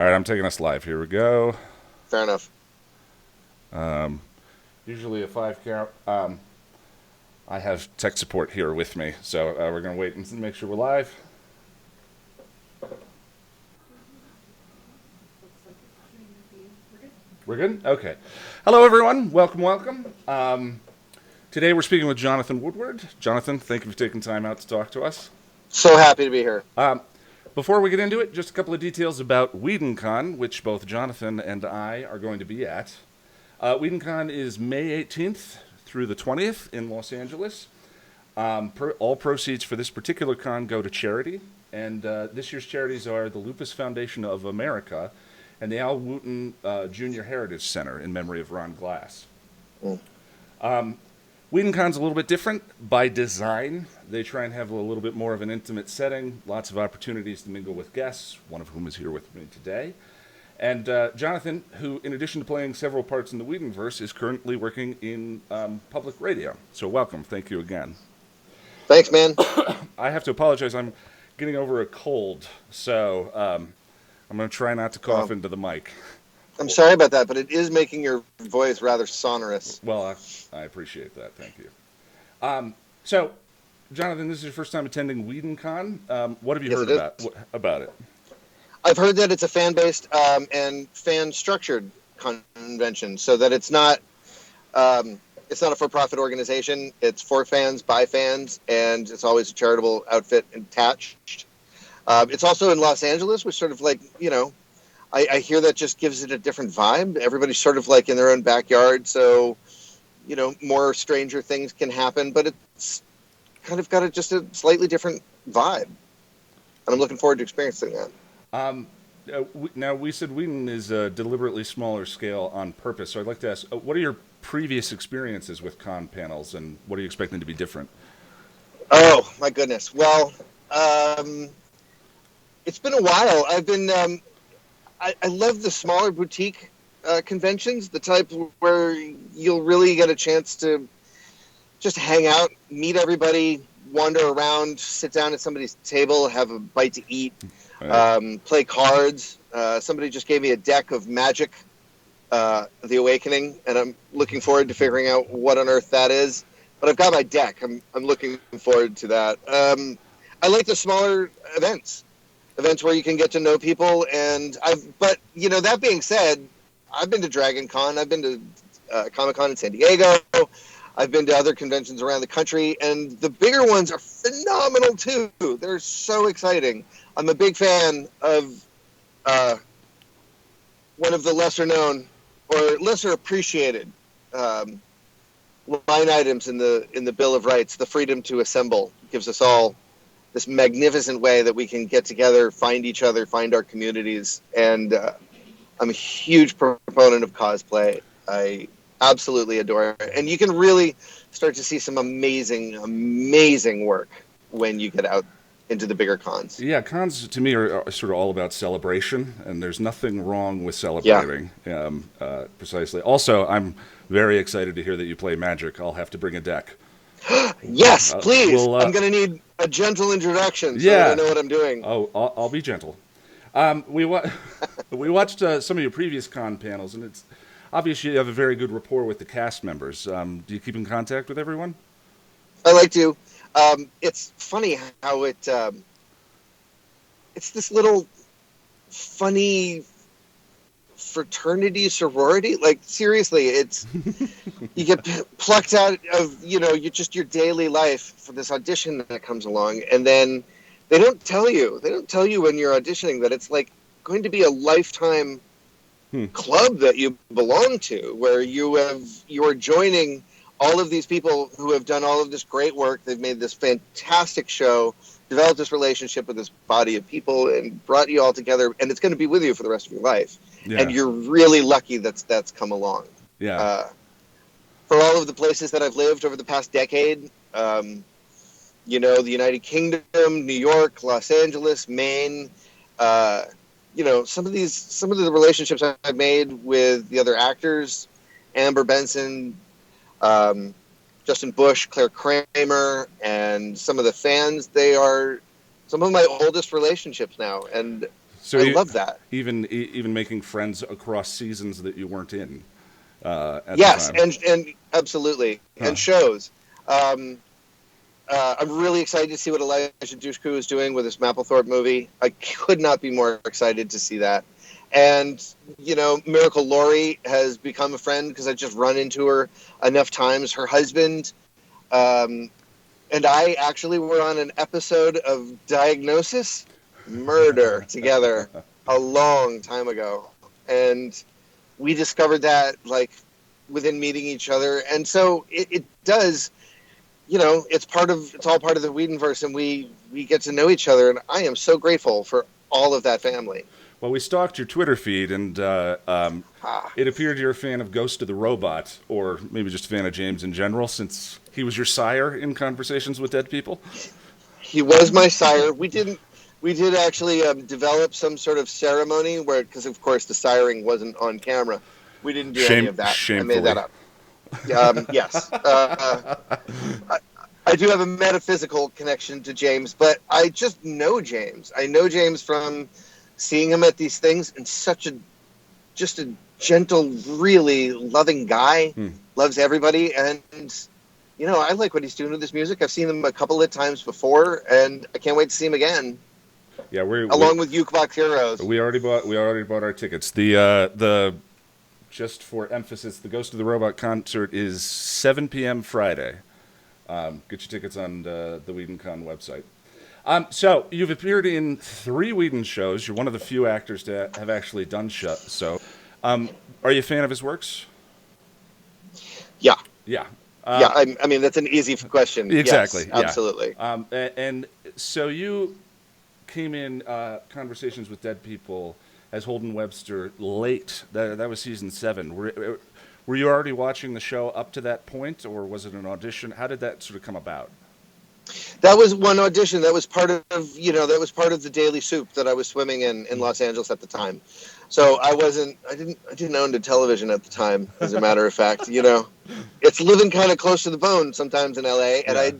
All right, I'm taking us live. Here we go. Fair enough. Um, Usually a 5 count. I have tech support here with me, so we're going to wait and make sure we're live. We're good? Okay. Hello, everyone. Welcome, welcome. Today we're speaking with Jonathan Woodward. Jonathan, thank you for taking time out to talk to us. So happy to be here. Before we get into it, just a couple of details about WhedonCon, which both Jonathan and I are going to be at. WhedonCon is May 18th through the 20th in Los Angeles. All proceeds for this particular con go to charity, and this year's charities are the Lupus Foundation of America and the Al Wooten Junior Heritage Center in memory of Ron Glass. WhedonCon's a little bit different by design. They try and have a little bit more of an intimate setting, lots of opportunities to mingle with guests, one of whom is here with me today. And Jonathan, who, in addition to playing several parts in the Whedonverse, is currently working in public radio. So welcome. Thank you again. Thanks, man. I have to apologize. I'm getting over a cold, so I'm going to try not to cough into the mic. I'm sorry about that, but it is making your voice rather sonorous. Well, I appreciate that. Thank you. So, Jonathan, this is your first time attending WhedonCon. What have you heard about it? I've heard that it's a fan-based and fan-structured convention, so that it's not a for-profit organization. It's for fans, by fans, and it's always a charitable outfit attached. It's also in Los Angeles, which sort of like, I hear that just gives it a different vibe. Everybody's sort of like in their own backyard, so, more stranger things can happen, but it's kind of got just a slightly different vibe. And I'm looking forward to experiencing that. Now, we said Whedon is a deliberately smaller scale on purpose, so I'd like to ask, what are your previous experiences with con panels, and what are you expecting to be different? Oh, my goodness. Well, it's been a while. I've been... I love the smaller boutique conventions, the type where you'll really get a chance to just hang out, meet everybody, wander around, sit down at somebody's table, have a bite to eat, play cards. Somebody just gave me a deck of Magic, The Awakening, and I'm looking forward to figuring out what on earth that is. But I've got my deck. I'm looking forward to that. I like the smaller events where you can get to know people. But that being said, I've been to Dragon Con, I've been to Comic-Con in San Diego, I've been to other conventions around the country, and the bigger ones are phenomenal too. They're so exciting. I'm a big fan of one of the lesser known or lesser appreciated line items in the Bill of Rights. The freedom to assemble gives us all this magnificent way that we can get together, find each other, find our communities. And I'm a huge proponent of cosplay. I absolutely adore it. And you can really start to see some amazing, amazing work when you get out into the bigger cons. Yeah, cons to me are sort of all about celebration, and there's nothing wrong with celebrating. Precisely. Also, I'm very excited to hear that you play Magic. I'll have to bring a deck. Yes, please. I'm going to need a gentle introduction so that I know what I'm doing. Oh, I'll be gentle. We watched some of your previous con panels, and it's obvious you have a very good rapport with the cast members. Do you keep in contact with everyone? I like to. It's funny how it's this little funny fraternity sorority. Like, seriously, it's you get plucked out of your daily life for this audition that comes along, and then they don't tell you when you're auditioning that it's like going to be a lifetime club that you belong to, where you are joining all of these people who have done all of this great work. They've made this fantastic show, developed this relationship with this body of people, and brought you all together, and it's going to be with you for the rest of your life. Yeah. And you're really lucky that's come along. Yeah. For all of the places that I've lived over the past decade, the United Kingdom, New York, Los Angeles, Maine, some of the relationships I've made with the other actors, Amber Benson, Justin Bush, Claire Kramer, and some of the fans, they are some of my oldest relationships now. And So I love that. Even making friends across seasons that you weren't in. At Yes, the time. and absolutely, and shows. I'm really excited to see what Elijah Dushku is doing with this Mapplethorpe movie. I could not be more excited to see that. And, Miracle Laurie has become a friend because I just run into her enough times. Her husband and I actually were on an episode of Diagnosis Murder together a long time ago. And we discovered that, within meeting each other. And so it does, it's all part of the Whedonverse, and we get to know each other. And I am so grateful for all of that family. Well, we stalked your Twitter feed, and it appeared you're a fan of Ghost of the Robot, or maybe just a fan of James in general, since he was your sire in Conversations with Dead People. He was my sire. We did actually develop some sort of ceremony where, because of course the siring wasn't on camera, we didn't do any of that. Shamefully. I made that up. Yes. I do have a metaphysical connection to James, but I just know James. I know James from seeing him at these things, and just a gentle, really loving guy. Loves everybody, and I like what he's doing with his music. I've seen him a couple of times before, and I can't wait to see him again. Yeah, along with Jukebox Heroes. We already bought our tickets. The just for emphasis, the Ghost of the Robot concert is 7 p.m. Friday. Get your tickets on the WhedonCon website. So you've appeared in 3 Whedon shows. You're one of the few actors to have actually done so. Are you a fan of his works? Yeah. Yeah. I mean, that's an easy question. Exactly. Yes, absolutely. And so you came in Conversations with Dead People as Holden Webster late. That was season 7. Were you already watching the show up to that point, or was it an audition? How did that sort of come about? That was one audition. That was part of the Daily Soup that I was swimming in Los Angeles at the time. So I didn't own a television at the time, as a matter of fact. It's living kind of close to the bone sometimes in LA. And I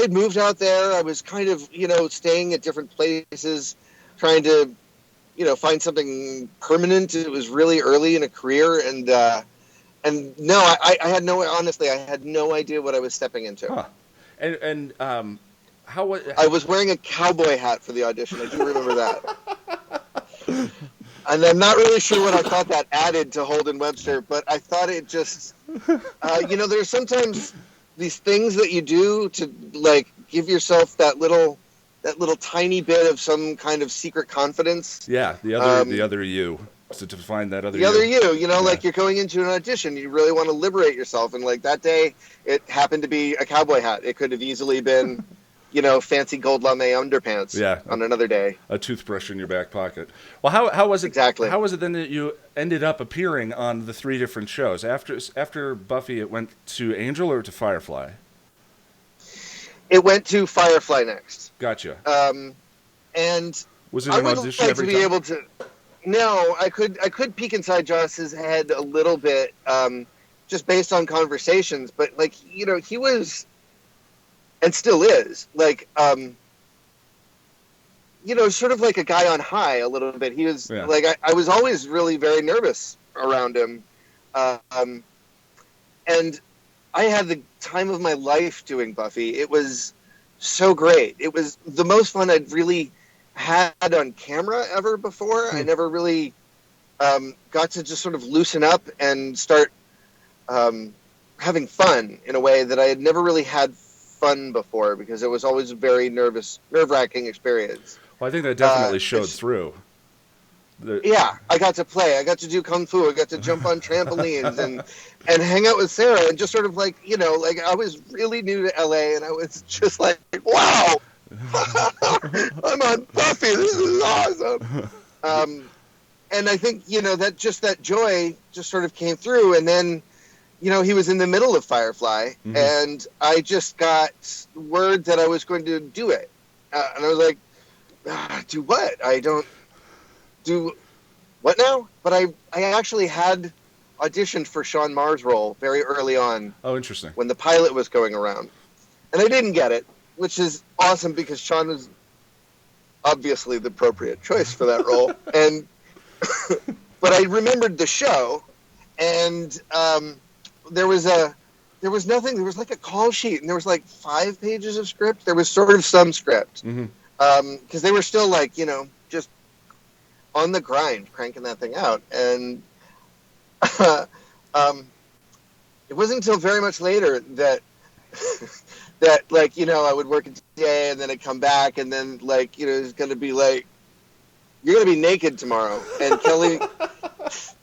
had moved out there. I was kind of, staying at different places, trying to, find something permanent. It was really early in a career. And no, I had no idea what I was stepping into. Huh. And how was... I was wearing a cowboy hat for the audition. I do remember that. And I'm not really sure what I thought that added to Holden Webster, but I thought it just, there's sometimes these things that you do to give yourself that little tiny bit of some kind of secret confidence. Yeah, the other you. So to find that other you're going into an audition, you really want to liberate yourself, and that day it happened to be a cowboy hat. It could have easily been, fancy gold lame underpants. Yeah, on another day, a toothbrush in your back pocket. Well, how was it exactly? How was it then that you ended up appearing on the 3 different shows? After Buffy, it went to Angel or to Firefly? It went to Firefly next. Gotcha. And was it an audition every time? Able to. No, I could peek inside Joss's head a little bit, just based on conversations. But he was, and still is, sort of like a guy on high a little bit. He was I was always really very nervous around him, and I had the time of my life doing Buffy. It was so great. It was the most fun I'd really had on camera ever before. I never really got to just sort of loosen up and start having fun in a way that I had never really had fun before, because it was always a very nerve-wracking experience. Well, I think that definitely showed through. Yeah, I got to play. I got to do kung fu. I got to jump on trampolines and hang out with Sarah, and just sort of I was really new to LA, and I was just like, wow, I'm on Buffy. This is awesome. And I think, that joy just sort of came through. And then, he was in the middle of Firefly, and I just got word that I was going to do it. And I was like, do what? I don't do what now? But I actually had auditioned for Sean Marr's role very early on. Oh, interesting. When the pilot was going around. And I didn't get it, which is awesome, because Sean was obviously the appropriate choice for that role. And but I remembered the show, and there was nothing. There was like a call sheet, and there was like 5 pages of script. There was sort of some script, because they were still like, just on the grind, cranking that thing out. And it wasn't until very much later that I would work a day, and then I'd come back, and then it's going to be like, you're going to be naked tomorrow. And Kelly,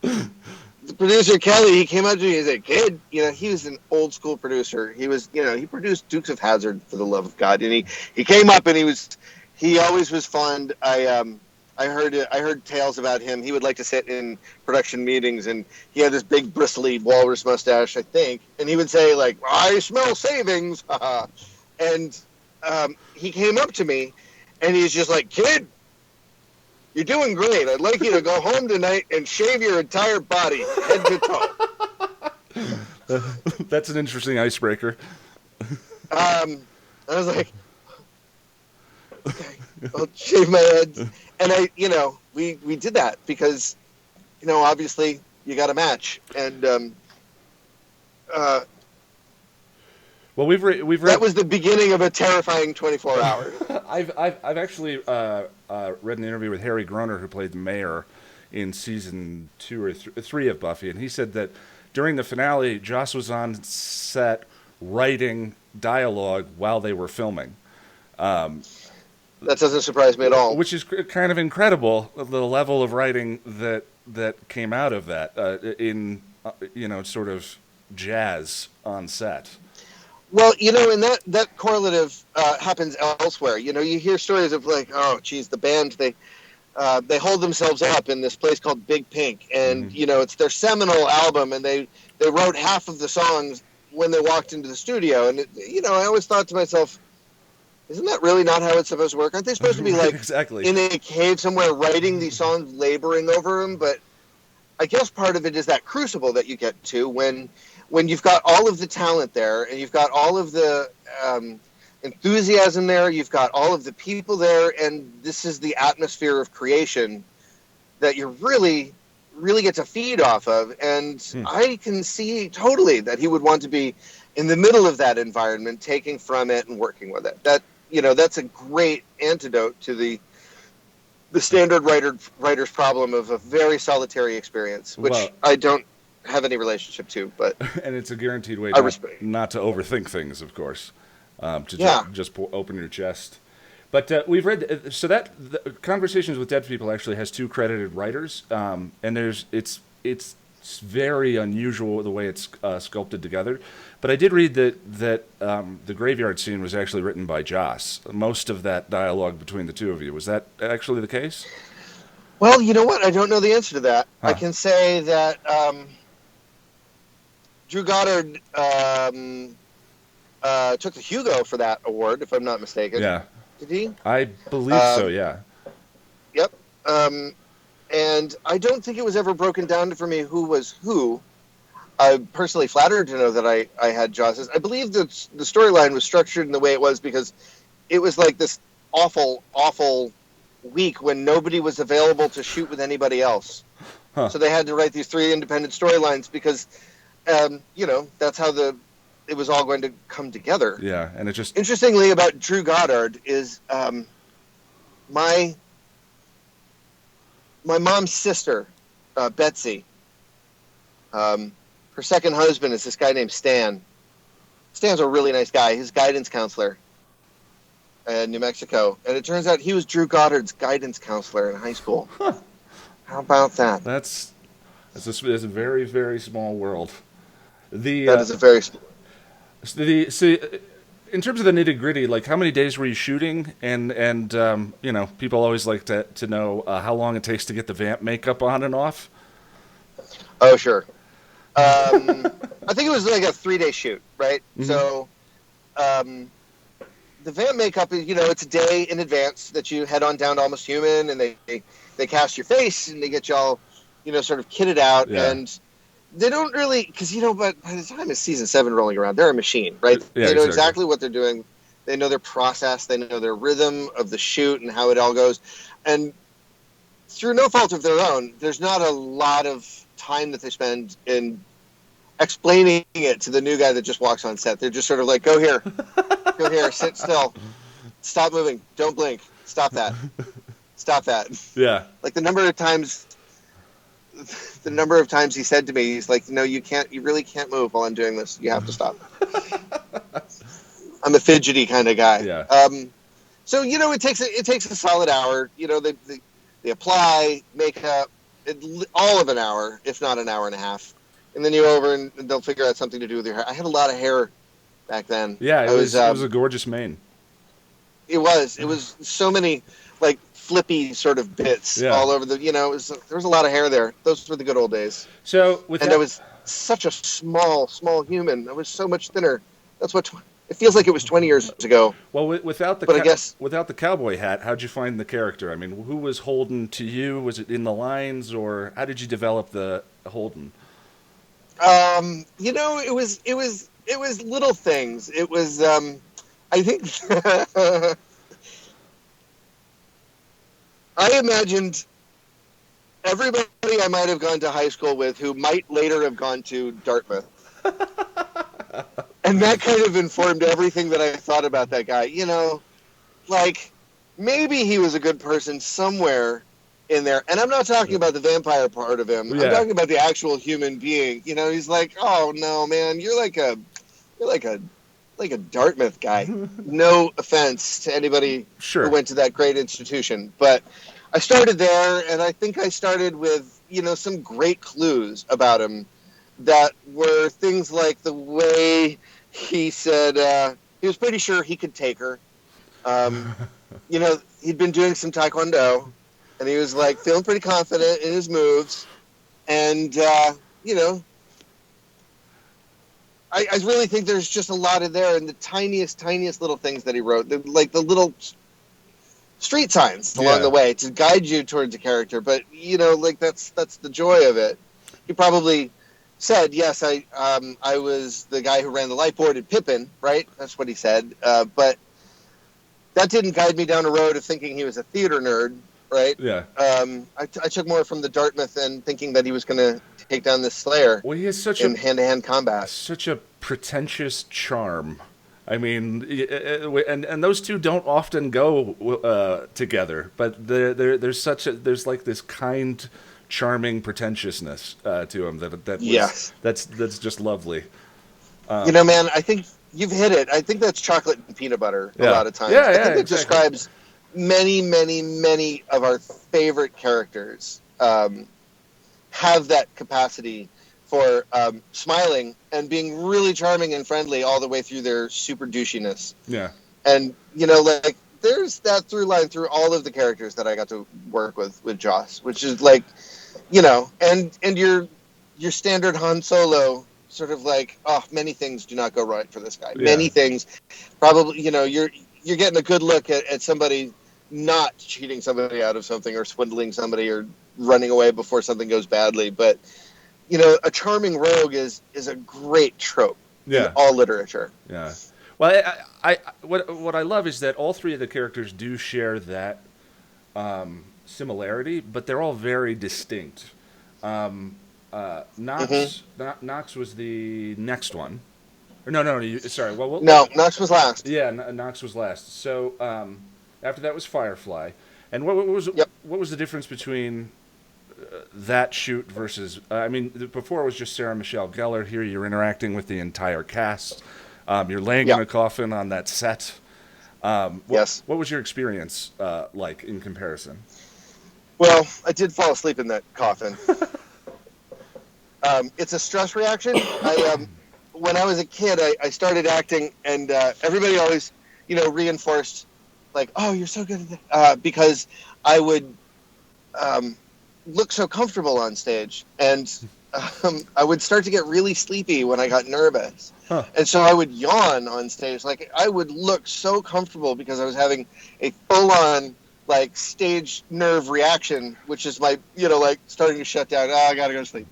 the producer Kelly, he came up to me and said, "Kid," he was an old school producer. He was, he produced Dukes of Hazzard, for the love of God. And he came up, and he always was fond. I heard tales about him. He would like to sit in production meetings, and he had this big bristly walrus mustache, I think. And he would say, like, "I smell savings." And he came up to me, and he's just like, "Kid, you're doing great. I'd like you to go home tonight and shave your entire body, head to toe." That's an interesting icebreaker. I was like, "Okay, I'll shave my head." And we did that because, obviously you got a match. And well, we've read that was the beginning of a terrifying 24 hours. I've actually read an interview with Harry Groner, who played the mayor in season 2 or 3 of Buffy, and he said that during the finale, Joss was on set writing dialogue while they were filming. That doesn't surprise me at all. Which is kind of incredible, the level of writing that came out of that in sort of jazz on set. Well, and that correlative happens elsewhere. You hear stories of like, oh, geez, the band, they hold themselves up in this place called Big Pink, and it's their seminal album, and they wrote half of the songs when they walked into the studio, and I always thought to myself, isn't that really not how it's supposed to work? Aren't they supposed to be like exactly in a cave somewhere writing these songs, laboring over them? But I guess part of it is that crucible that you get to when you've got all of the talent there, and you've got all of the enthusiasm there, you've got all of the people there, and this is the atmosphere of creation that you really, really get to feed off of. And I can see totally that he would want to be in the middle of that environment, taking from it and working with it. That's a great antidote to the standard writer's problem of a very solitary experice, which I don't have any relationship to. But and it's a guaranteed way not to overthink things, of course, just open your chest. But we've read so that the Conversations with Dead People actually has 2 credited writers, and it's very unusual the way it's sculpted together. But I did read that the graveyard scene was actually written by Joss. Most of that dialogue between the 2 of you. Was that actually the case? Well, you know what? I don't know the answer to that. Huh. I can say that Drew Goddard took the Hugo for that award, if I'm not mistaken. Yeah. Did he? I believe so, yeah. Yep. And I don't think it was ever broken down for me who was who. I'm personally flattered to know that I had Joss's. I believe that the storyline was structured in the way it was because it was like this awful, awful week when nobody was available to shoot with anybody else. Huh. So they had to write these 3 independent storylines because, that's how it was all going to come together. Yeah, and it just... Interestingly about Drew Goddard is my mom's sister, Betsy, her second husband is this guy named Stan. Stan's a really nice guy. He's a guidance counselor in New Mexico. And it turns out he was Drew Goddard's guidance counselor in high school. Huh. How about that? That's a very, very small world. That is a very small... in terms of the nitty-gritty, like how many days were you shooting? And people always like to know how long it takes to get the vamp makeup on and off. Oh, sure. I think it was like a 3-day shoot, right? Mm-hmm. So the vamp makeup is, it's a day in advance that you head on down to Almost Human, and they cast your face, and they get you all, sort of kitted out. Yeah. And they don't really, because, but by the time it's season 7 rolling around, they're a machine, right? Yeah, they know exactly what they're doing. They know their process. They know their rhythm of the shoot and how it all goes. And through no fault of their own, there's not a lot of time that they spend in explaining it to the new guy that just walks on set. They're just sort of like, go here, sit still, stop moving, don't blink, stop that. Yeah. Like the number of times he said to me, he's like, no, you really can't move while I'm doing this. You have to stop. I'm a fidgety kind of guy. Yeah. So, it takes a solid hour. They apply, makeup, all of an hour, if not an hour and a half. And then you go over and they'll figure out something to do with your hair. I had a lot of hair back then. Yeah, it was a gorgeous mane. It was so many like flippy sort of bits all over there was a lot of hair there. Those were the good old days. So I was such a small human. I was so much thinner. That's what it feels like. It was 20 years ago. Well, without the cowboy hat, how'd you find the character? I mean, who was Holden to you? Was it in the lines, or how did you develop the Holden? It was little things. It was I think I imagined everybody I might have gone to high school with who might later have gone to Dartmouth. And that kind of informed everything that I thought about that guy. Like maybe he was a good person somewhere in there. And I'm not talking about the vampire part of him. Yeah. I'm talking about the actual human being. He's like, oh no, man, you're like a Dartmouth guy. No offense to anybody who went to that great institution, but I started there, and I think I started with some great clues about him that were things like the way he said he was pretty sure he could take her. He'd been doing some taekwondo, and he was like feeling pretty confident in his moves, and I really think there's just a lot of there, and the tiniest little things that he wrote, like the little street signs along the way to guide you towards a character. But that's the joy of it. He probably said, "Yes, I was the guy who ran the light board at Pippin," right? That's what he said. But that didn't guide me down a road of thinking he was a theater nerd, right? Yeah. I took more from the Dartmouth and thinking that he was going to take down this Slayer. Well, he has such in hand-to-hand combat. Such a pretentious charm. I mean, and those two don't often go together. But there's like this kind, charming pretentiousness to him that's just lovely. Man, I think you've hit it. I think that's chocolate and peanut butter a lot of times. I think it describes many, many, many of our favorite characters. Have that capacity for smiling and being really charming and friendly all the way through their super douchiness. Yeah. And, there's that through line through all of the characters that I got to work with Joss, which is like, and your standard Han Solo sort of like, oh, many things do not go right for this guy. Yeah. Many things probably, you're getting a good look at somebody not cheating somebody out of something or swindling somebody or running away before something goes badly. But, a charming rogue is a great trope in all literature. Yeah. Well, what I love is that all three of the characters do share that similarity, but they're all very distinct. Knox was the next one. Or no, sorry. Well, Knox was last. Yeah, Knox was last. So after that was Firefly. And what was the difference between that shoot versus? Before it was just Sarah Michelle Gellar. Here you're interacting with the entire cast. You're laying in a coffin on that set. Yes. What was your experience like in comparison? Well, I did fall asleep in that coffin. It's a stress reaction. When I was a kid, I started acting, and everybody always, reinforced, like, "Oh, you're so good at that," because I would look so comfortable on stage, and I would start to get really sleepy when I got nervous, and so I would yawn on stage. Like I would look so comfortable because I was having a full-on like stage nerve reaction, which is my, like starting to shut down. I gotta go to sleep.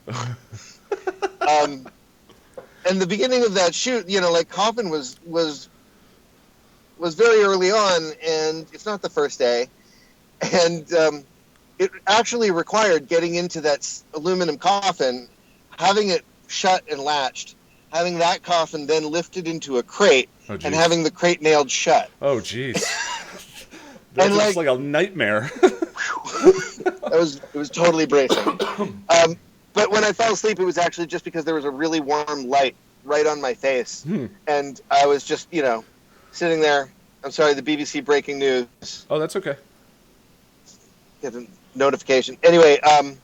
And the beginning of that shoot, like Coffin was was very early on, and it's not the first day. And it actually required getting into that aluminum coffin, having it shut and latched, having that coffin then lifted into a crate, and having the crate nailed shut. Oh, jeez. That's like a nightmare. It was totally bracing. But when I fell asleep, it was actually just because there was a really warm light right on my face. And I was just, sitting there. I'm sorry, the BBC breaking news. Oh, that's okay. Get a notification. Anyway, and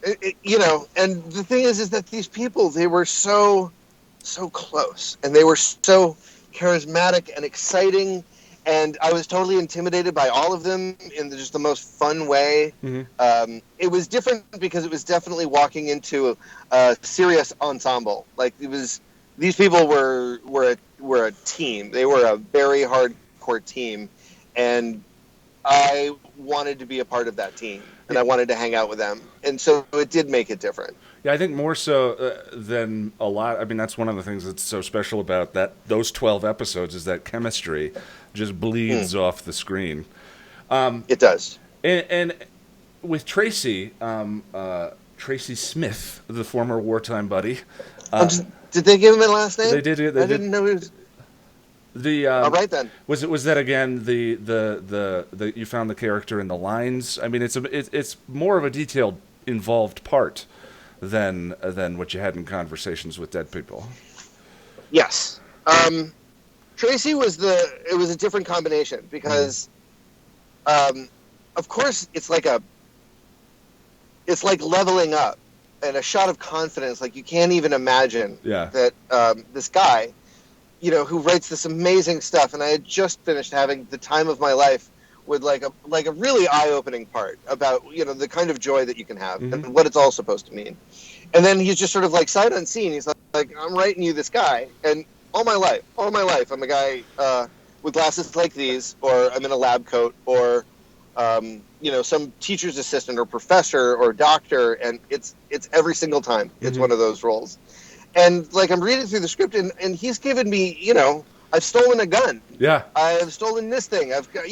the thing is that these people, they were so close, and they were so charismatic and exciting, and I was totally intimidated by all of them in just the most fun way. It was different because it was definitely walking into a serious ensemble. Like, these people were a team. They were a very hardcore team, and I wanted to be a part of that team, and I wanted to hang out with them, and so it did make it different. Yeah, I think more so than a lot. I mean, that's one of the things that's so special about those 12 episodes is that chemistry just bleeds off the screen. It does. And with Tracy, Tracy Smith, the former wartime buddy. Did they give him a last name? They did. I didn't know he was. All right then. Was that again the you found the character in the lines? I mean, it's more of a detailed, involved part than what you had in Conversations with Dead People. Yes. Tracy was a different combination because, of course, it's like leveling up and a shot of confidence. Like, you can't even imagine that this guy, who writes this amazing stuff, and I had just finished having the time of my life with like a really eye-opening part about the kind of joy that you can have and what it's all supposed to mean. And then he's just sort of like sight unseen. He's like, I'm writing you this guy, and all my life, I'm a guy with glasses like these, or I'm in a lab coat, or some teacher's assistant or professor or doctor, and it's every single time it's one of those roles. And like, I'm reading through the script, and he's given me, I've stolen a gun. Yeah. I've stolen this thing. I've got,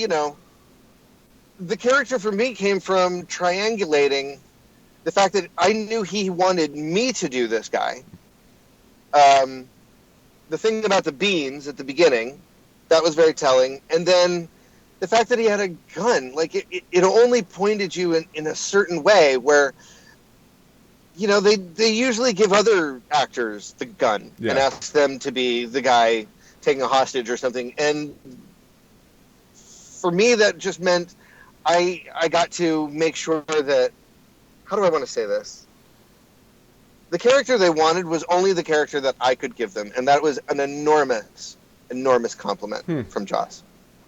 the character for me came from triangulating the fact that I knew he wanted me to do this guy. The thing about the beans at the beginning, that was very telling. And then the fact that he had a gun, like it only pointed you in a certain way where, they usually give other actors the gun and ask them to be the guy taking a hostage or something. And for me, that just meant I got to make sure that, how do I want to say this? The character they wanted was only the character that I could give them, and that was an enormous, enormous compliment from Joss.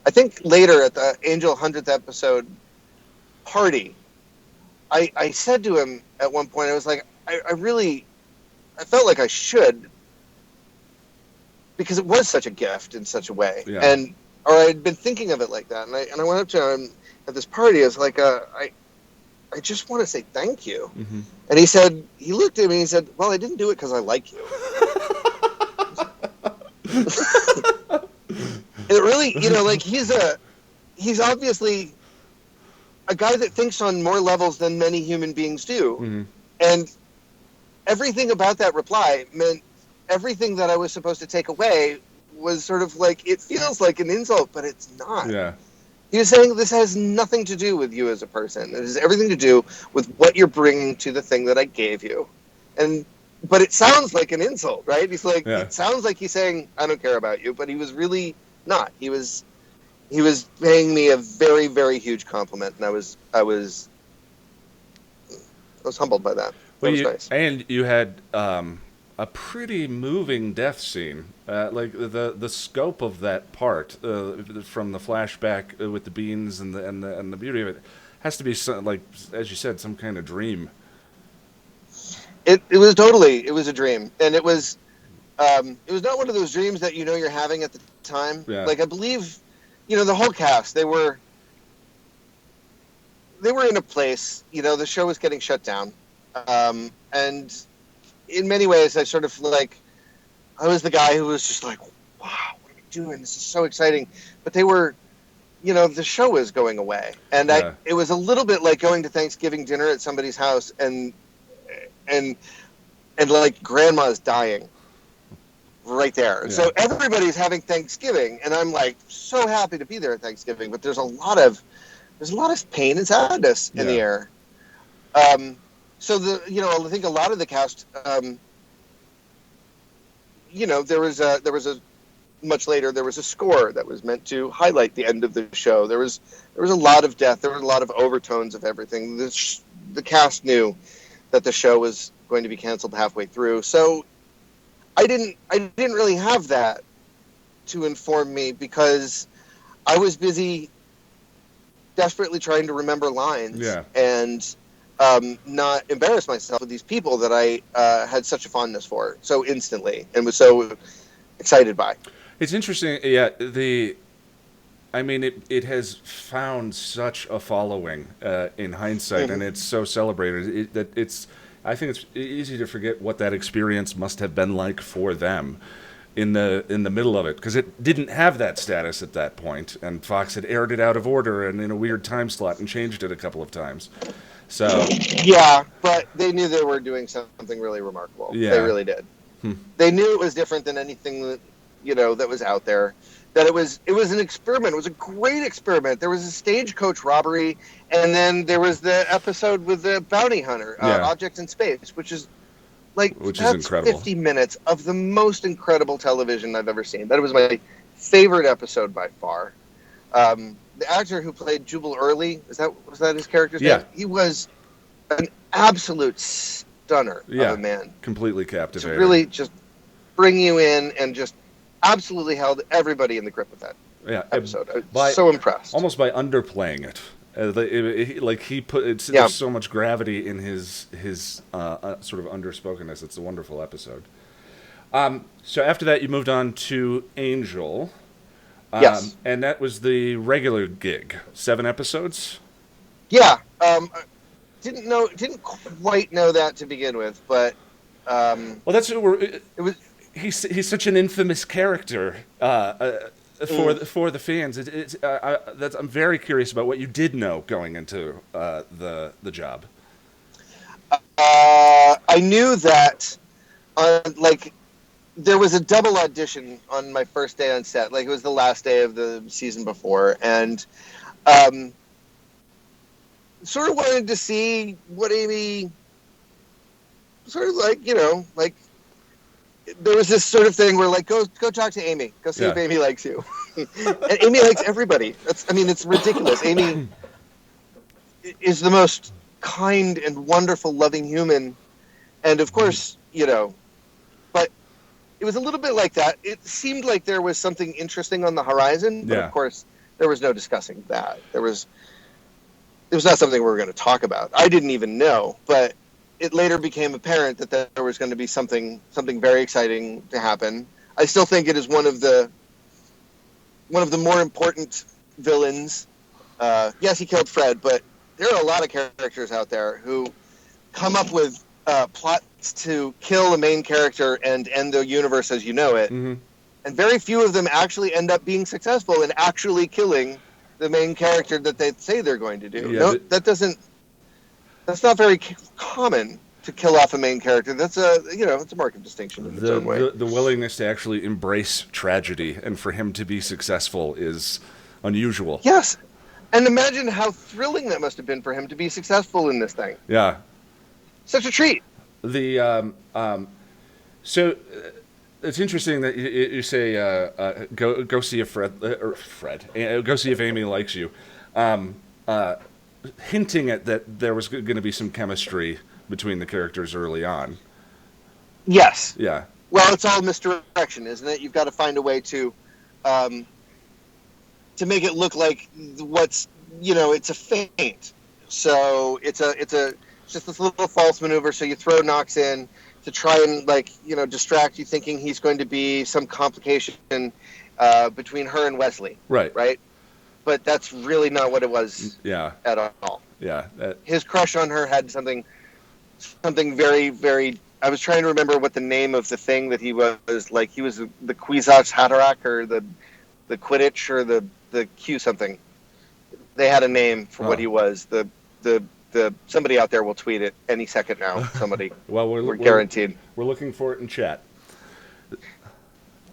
I think later at the Angel 100th episode party, I said to him at one point, I was like, I felt like I should, because it was such a gift in such a way. Yeah. Or I'd been thinking of it like that, and I went up to him at this party. I was like, I just want to say thank you. And he looked at me and he said, well, I didn't do it because I like you. And it really, he's obviously a guy that thinks on more levels than many human beings do. And everything about that reply meant everything that I was supposed to take away was sort of like, it feels like an insult, but it's not. Yeah. He was saying this has nothing to do with you as a person. It has everything to do with what you're bringing to the thing that I gave you. But it sounds like an insult, right? He's like, It sounds like he's saying, I don't care about you, but he was really not. He was paying me a very, very huge compliment, and I was humbled by that. That was nice. And you had a pretty moving death scene. Like the scope of that part from the flashback with the beans and the beauty of it has to be like, as you said, some kind of dream. It was a dream, and it was not one of those dreams that you're having at the time. Yeah. Like, I believe the whole cast, they were in a place. The show was getting shut down, and in many ways, I sort of I was the guy who was just like, wow, what are we doing? This is so exciting. But they were, the show was going away. And it was a little bit like going to Thanksgiving dinner at somebody's house and like grandma's dying right there. Yeah. So everybody's having Thanksgiving, and I'm like so happy to be there at Thanksgiving, but there's a lot of pain and sadness in the air. So I think a lot of the cast, there was a much later there was a score that was meant to highlight the end of the show. There was a lot of death. There were a lot of overtones of everything. The cast knew that the show was going to be canceled halfway through. So I didn't really have that to inform me because I was busy desperately trying to remember lines and not embarrass myself with these people that I had such a fondness for so instantly and was so excited by. It's interesting. Yeah, it has found such a following in hindsight, and it's so celebrated I think it's easy to forget what that experience must have been like for them in the middle of it, because it didn't have that status at that point, and Fox had aired it out of order and in a weird time slot and changed it a couple of times. So yeah, but they knew they were doing something really remarkable. Yeah. They really did. They knew it was different than anything that that was out there. That it was an experiment. It was a great experiment. There was a stagecoach robbery, and then there was the episode with the bounty hunter, Object in Space, which is incredible. 50 minutes of the most incredible television I've ever seen. That was my favorite episode by far. The actor who played Jubal Early, was that his character's name? He was an absolute stunner of a man. Completely captivating. To really just bring you in and just absolutely held everybody in the grip with that episode. I was so impressed. Almost by underplaying it. There's so much gravity in his sort of underspokenness. It's a wonderful episode. So after that, you moved on to Angel. Yes. And that was the regular gig. 7 episodes? Yeah. Didn't quite know that to begin with, but that's it was. He's such an infamous character for the fans. I'm very curious about what you did know going into the job. I knew that there was a double audition on my first day on set. Like it was the last day of the season before, and sort of wanted to see what Amy sort of there was this sort of thing where go talk to Amy. Go see if Amy likes you. And Amy likes everybody. It's ridiculous. Amy is the most kind and wonderful, loving human. And of course, but it was a little bit like that. It seemed like there was something interesting on the horizon, but of course there was no discussing that. It was not something we were going to talk about. I didn't even know, but it later became apparent that there was going to be something very exciting to happen. I still think it is one of the more important villains. Yes, he killed Fred, but there are a lot of characters out there who come up with plots to kill a main character and end the universe as you know it. Mm-hmm. And very few of them actually end up being successful in actually killing the main character that they say they're going to do. Yeah, that's not very common to kill off a main character. That's it's a mark of distinction in its own way. The willingness to actually embrace tragedy and for him to be successful is unusual. Yes. And imagine how thrilling that must have been for him to be successful in this thing. Yeah. Such a treat. So it's interesting that you say go see if Fred. Go see if Amy likes you. Hinting at that there was going to be some chemistry between the characters early on. Yes. Yeah. Well, it's all misdirection, isn't it? You've got to find a way to make it look like it's a feint. So it's just this little false maneuver. So you throw Knox in to try and distract you, thinking he's going to be some complication between her and Wesley. Right. Right. But that's really not what it was at all. Yeah. His crush on her had something very, very I was trying to remember what the name of the thing that he was. Like, he was the Kwisatz Haderach, or the Quidditch, or the Q something. They had a name for what he was. The somebody out there will tweet it any second now. Somebody. Well, we're guaranteed. We're looking for it in chat.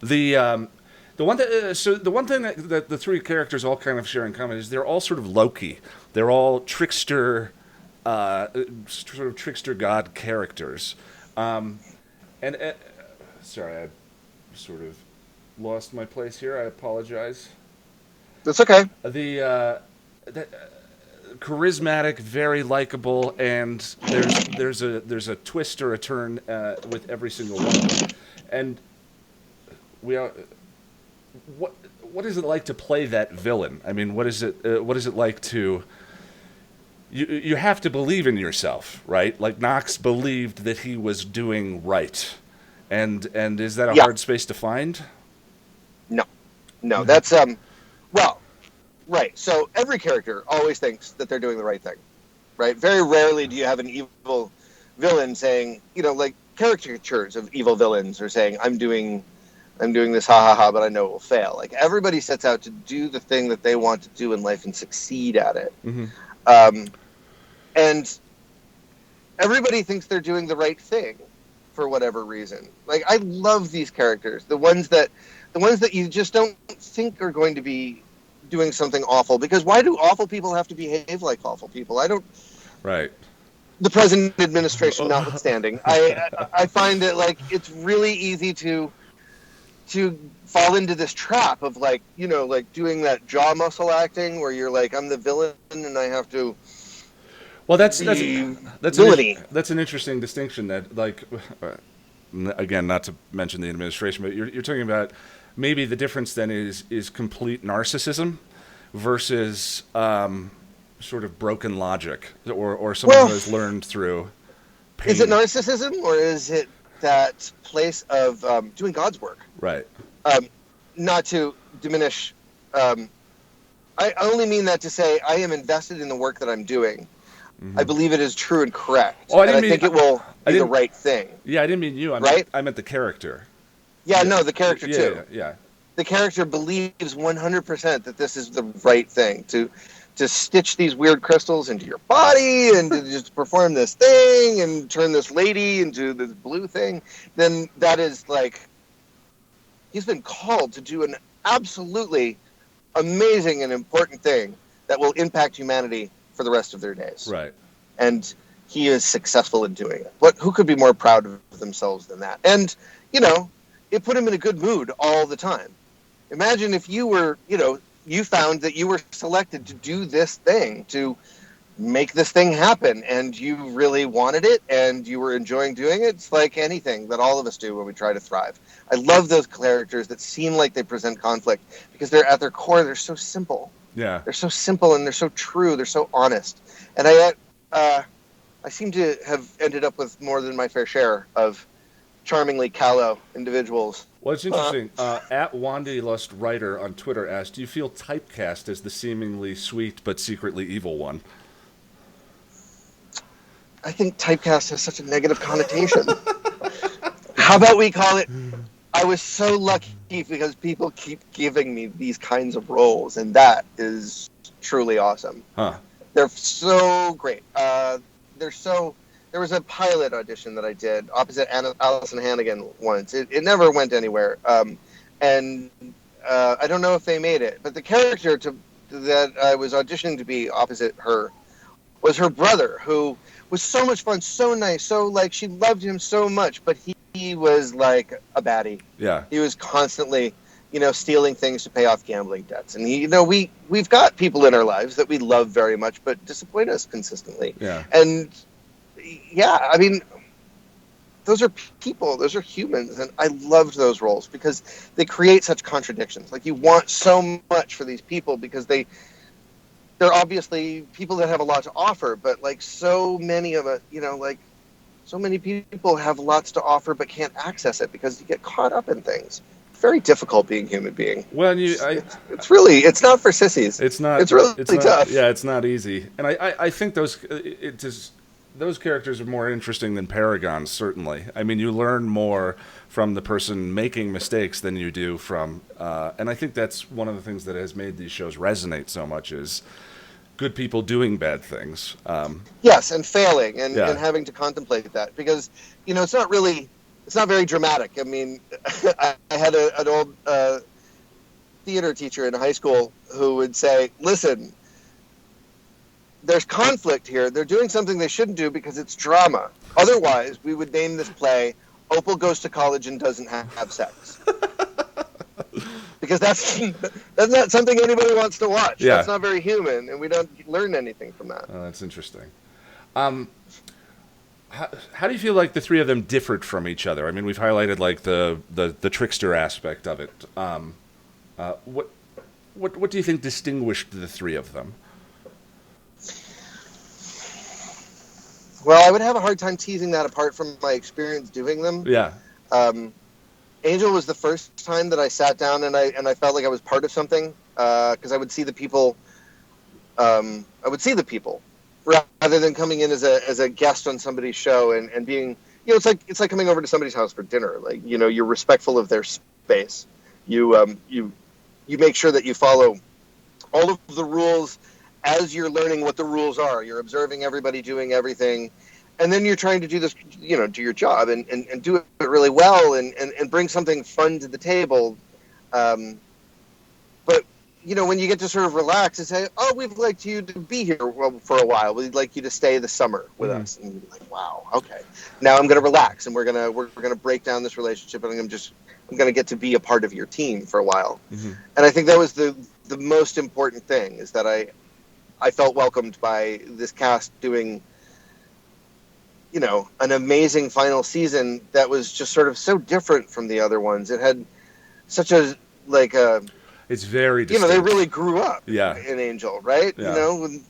The one thing that the three characters all kind of share in common is they're all sort of Loki. They're all trickster, sort of trickster god characters. Sorry, I sort of lost my place here. I apologize. That's okay. The charismatic, very likable, and there's a twist or a turn with every single one of them. And we are. What is it like to play that villain? I mean, what is it like to? You have to believe in yourself, right? Like Knox believed that he was doing right, and is that a hard space to find? No, that's well, right. So every character always thinks that they're doing the right thing, right? Very rarely do you have an evil villain saying, like caricatures of evil villains are saying, I'm doing this, ha ha ha, but I know it will fail. Like, everybody sets out to do the thing that they want to do in life and succeed at it. Mm-hmm. And everybody thinks they're doing the right thing for whatever reason. Like, I love these characters, the ones that you just don't think are going to be doing something awful. Because why do awful people have to behave like awful people? Right. The present administration notwithstanding, I find that, like, it's really easy to fall into this trap of, like, like doing that jaw muscle acting where you're like, I'm the villain and I have to. Well, that's an interesting distinction. That, like, again, not to mention the administration, but you're talking about maybe the difference then is complete narcissism versus sort of broken logic, or someone who has learned through pain. Is it narcissism, or is it that place of doing God's work? Right. Not to diminish. I only mean that to say I am invested in the work that I'm doing. Mm-hmm. I believe it is true and correct. I think it will be the right thing. Yeah, I didn't mean you. I meant the character. Yeah, no, the character too. Yeah. The character believes 100% that this is the right thing to stitch these weird crystals into your body and to just perform this thing and turn this lady into this blue thing. Then that is, like, he's been called to do an absolutely amazing and important thing that will impact humanity for the rest of their days. Right. And he is successful in doing it. Who could be more proud of themselves than that? And, it put him in a good mood all the time. Imagine if you were, you found that you were selected to do this thing, to make this thing happen, and you really wanted it, and you were enjoying doing it. It's like anything that all of us do when we try to thrive. I love those characters that seem like they present conflict, because they're at their core, they're so simple. Yeah. They're so simple, and they're so true, they're so honest. And I seem to have ended up with more than my fair share of charmingly callow individuals. Well, it's interesting. At Wanderlust Writer on Twitter asked, do you feel typecast as the seemingly sweet but secretly evil one? I think typecast has such a negative connotation. How about we call it, I was so lucky because people keep giving me these kinds of roles, and that is truly awesome. Huh. They're so great. There was a pilot audition that I did opposite Allison Hannigan once. It never went anywhere. And I don't know if they made it. But the character that I was auditioning to be opposite her was her brother, who was so much fun, so nice, so, like, she loved him so much. But he was like a baddie. Yeah. He was constantly, stealing things to pay off gambling debts. And, we've got people in our lives that we love very much but disappoint us consistently. Yeah. And yeah, I mean, those are people, those are humans, and I loved those roles because they create such contradictions. Like, you want so much for these people because they're obviously people that have a lot to offer, but, like, so many of us, so many people have lots to offer but can't access it because you get caught up in things. It's very difficult being a human being. Well, it's not for sissies. It's not. It's really tough. Yeah, it's not easy, and I think those characters are more interesting than Paragons, certainly. I mean, you learn more from the person making mistakes than you do from, and I think that's one of the things that has made these shows resonate so much is good people doing bad things. Yes, and failing and Yeah. having to contemplate that because it's not very dramatic. I mean, I had an old theater teacher in high school who would say, "Listen, there's conflict here. They're doing something they shouldn't do because it's drama. Otherwise, we would name this play Opal Goes to College and Doesn't Have Sex." Because that's not something anybody wants to watch. Yeah. That's not very human, and we don't learn anything from that. Oh, that's interesting. How do you feel like the three of them differed from each other? I mean, we've highlighted like the trickster aspect of it. What do you think distinguished the three of them? Well, I would have a hard time teasing that apart from my experience doing them. Yeah. Angel was the first time that I sat down and I felt like I was part of something because I would see the people. Rather than coming in as a guest on somebody's show and being, it's like coming over to somebody's house for dinner. Like, you're respectful of their space. You make sure that you follow all of the rules as you're learning what the rules are. You're observing everybody doing everything, and then you're trying to do this, do your job and do it really well and bring something fun to the table. But when you get to sort of relax and say, "Oh, we'd like you to be here for a while. We'd like you to stay the summer with us," and you're like, "Wow, okay. Now I'm going to relax and we're gonna break down this relationship, and I'm going to get to be a part of your team for a while." Mm-hmm. And I think that was the most important thing, is that I felt welcomed by this cast doing, an amazing final season that was just sort of so different from the other ones. It had such a it's very distinct. they really grew up Yeah. in Angel, right? Yeah. When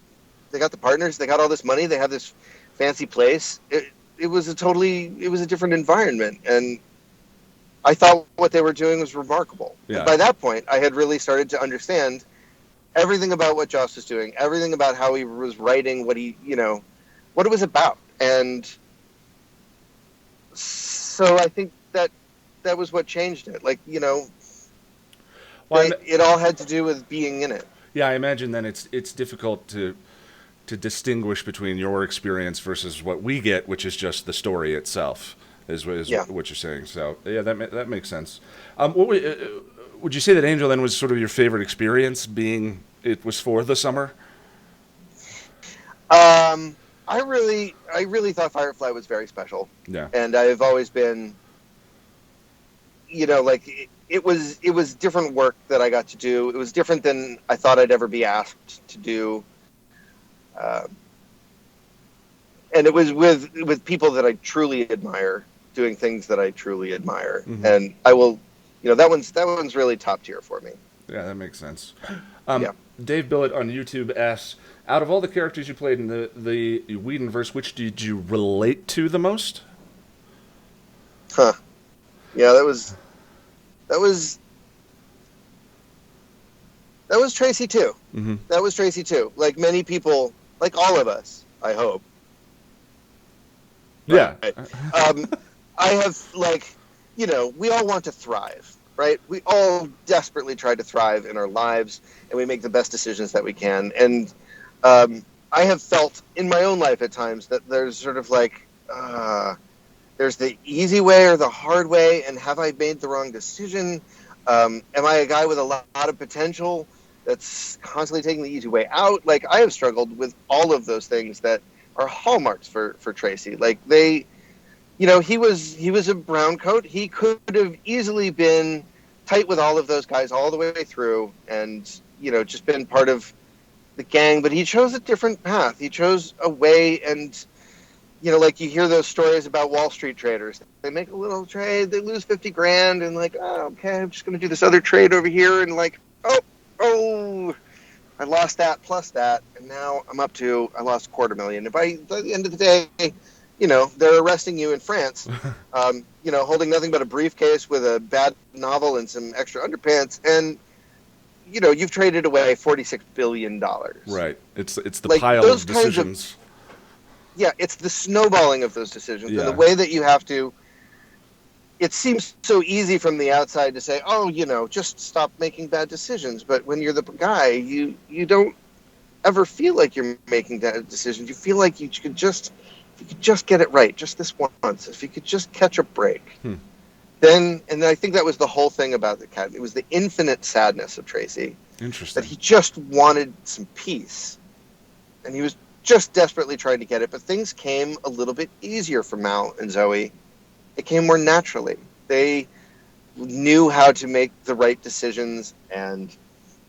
they got the partners, they got all this money, they had this fancy place. It was a different environment, and I thought what they were doing was remarkable. Yeah. And by that point, I had really started to understand everything about what Joss was doing, everything about how he was writing, what it was about. And so I think that was what changed it. Like, Well, it all had to do with being in it. yeah, I imagine then it's difficult to distinguish between your experience versus what we get, which is just the story itself, is Yeah. what you're saying. So yeah, that makes sense. Would you say that Angel then was sort of your favorite experience, being it was for the summer? I really thought Firefly was very special. Yeah. And I've always been, it was different work that I got to do. It was different than I thought I'd ever be asked to do. And it was with people that I truly admire, doing things that I truly admire. Mm-hmm. And I will, that one's really top tier for me. Yeah, that makes sense. Yeah. Dave Billett on YouTube asks, out of all the characters you played in the Whedonverse, which did you relate to the most? Huh. Yeah, that was Tracy too. Mm-hmm. That was Tracy too. Like many people, like all of us, I hope. Yeah. Right. I have, we all want to thrive, right? We all desperately try to thrive in our lives, and we make the best decisions that we can. And I have felt in my own life at times that there's sort of there's the easy way or the hard way, and have I made the wrong decision? Am I a guy with a lot of potential that's constantly taking the easy way out? Like, I have struggled with all of those things that are hallmarks for Tracy. Like, he was a brown coat. He could have easily been tight with all of those guys all the way through and, just been part of the gang, but he chose a different path. He chose a way, and like you hear those stories about Wall Street traders. They make a little trade, they lose 50 grand, and okay, I'm just going to do this other trade over here, and oh, I lost that plus that, and now I lost $250,000. If by the end of the day, they're arresting you in France, holding nothing but a briefcase with a bad novel and some extra underpants, and you've traded away $46 billion. Right. It's the pile of decisions. it's the snowballing of those decisions Yeah. and the way that you have to. It seems so easy from the outside to say, "Oh, just stop making bad decisions." But when you're the guy, you don't ever feel like you're making bad decisions. You feel like if you could just get it right, just this once, if you could just catch a break, then. And I think that was the whole thing about the cat. It was the infinite sadness of Tracy. Interesting. That he just wanted some peace, and he was just desperately trying to get it. But things came a little bit easier for Mal and Zoe. It came more naturally. They knew how to make the right decisions and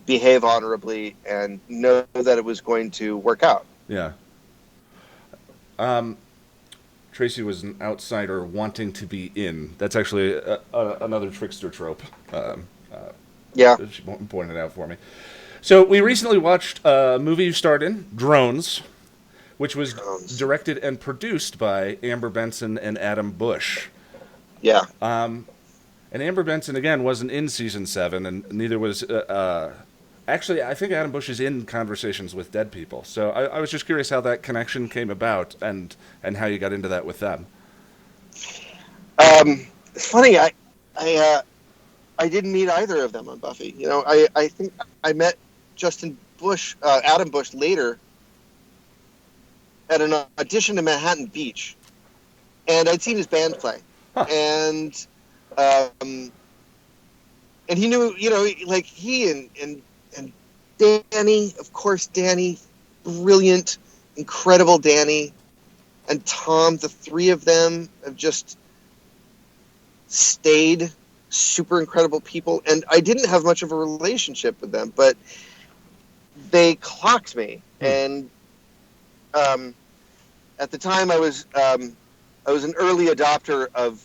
behave honorably and know that it was going to work out. Yeah. Tracy was an outsider wanting to be in. That's actually another trickster trope. Yeah. She pointed out for me. So we recently watched a movie you starred in, Drones, which was directed and produced by Amber Benson and Adam Bush. Yeah. And Amber Benson, again, wasn't in season 7, and neither was... actually, I think Adam Bush is in Conversations with Dead People. So I was just curious how that connection came about and how you got into that with them. It's funny. I didn't meet either of them on Buffy. I think I met Adam Bush later at an audition in Manhattan Beach, and I'd seen his band play, and he knew, like he and Danny, of course, Danny, brilliant, incredible Danny, and Tom, the three of them have just stayed super incredible people. And I didn't have much of a relationship with them, but they clocked me. And at the time I was an early adopter of